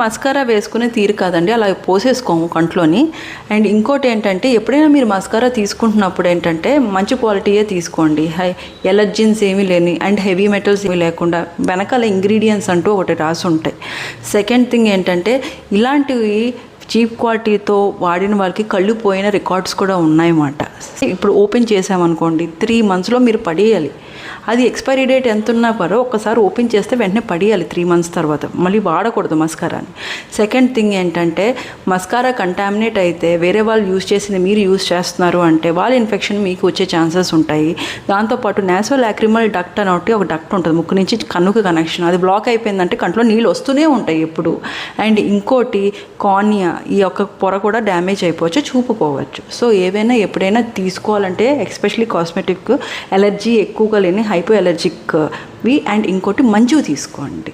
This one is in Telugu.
మస్కారా వేసుకునే తీరు కాదండి, అలా పోసేసుకోము కంట్లోని. అండ్ ఇంకోటి ఏంటంటే, ఎప్పుడైనా మీరు మస్కారా తీసుకుంటున్నప్పుడు ఏంటంటే మంచి క్వాలిటీయే తీసుకోండి. ఎలర్జీన్స్ ఏమీ లేని అండ్ హెవీ మెటల్స్ ఏమీ లేకుండా వెనకాల ఇంగ్రీడియంట్స్ అంటూ ఒకటి రాసి ఉంటాయి. సెకండ్ థింగ్ ఏంటంటే, ఇలాంటివి చీప్ క్వాలిటీతో వాడిన వాళ్ళకి కళ్ళు పోయిన రికార్డ్స్ కూడా ఉన్నాయన్నమాట. ఇప్పుడు ఓపెన్ చేసామనుకోండి, 3 monthsలో మీరు పడేయాలి. అది ఎక్స్పైరీ డేట్ ఎంత ఉన్నా పరో ఒక్కసారి ఓపెన్ చేస్తే వెంటనే పడేయాలి 3 months తర్వాత, మళ్ళీ వాడకూడదు మస్కారాని. సెకండ్ థింగ్ ఏంటంటే, మస్కారా కంటామినేట్ అయితే వేరే వాళ్ళు యూజ్ చేసింది మీరు యూజ్ చేస్తున్నారు అంటే వాళ్ళ ఇన్ఫెక్షన్ మీకు వచ్చే ఛాన్సెస్ ఉంటాయి. దాంతోపాటు నాసోలాక్రిమల్ డక్ట్ అని ఒక డక్ట్ ఉంటుంది ముక్కు నుంచి కన్నుకు కనెక్షన్, అది బ్లాక్ అయిపోయిందంటే కంట్లో నీళ్ళు వస్తూనే ఉంటాయి ఎప్పుడు. అండ్ ఇంకోటి కార్నియా, ఈ యొక్క పొర కూడా డ్యామేజ్ అయిపోవచ్చు, చూపు పోవచ్చు. సో ఏవైనా ఎప్పుడైనా తీసుకోవాలంటే ఎస్పెషలీ కాస్మెటిక్ ఎలర్జీ ఎక్కువగా లేని హైపో ఎలర్జిక్వి అండ్ ఇంకోటి మంచివి తీసుకోండి.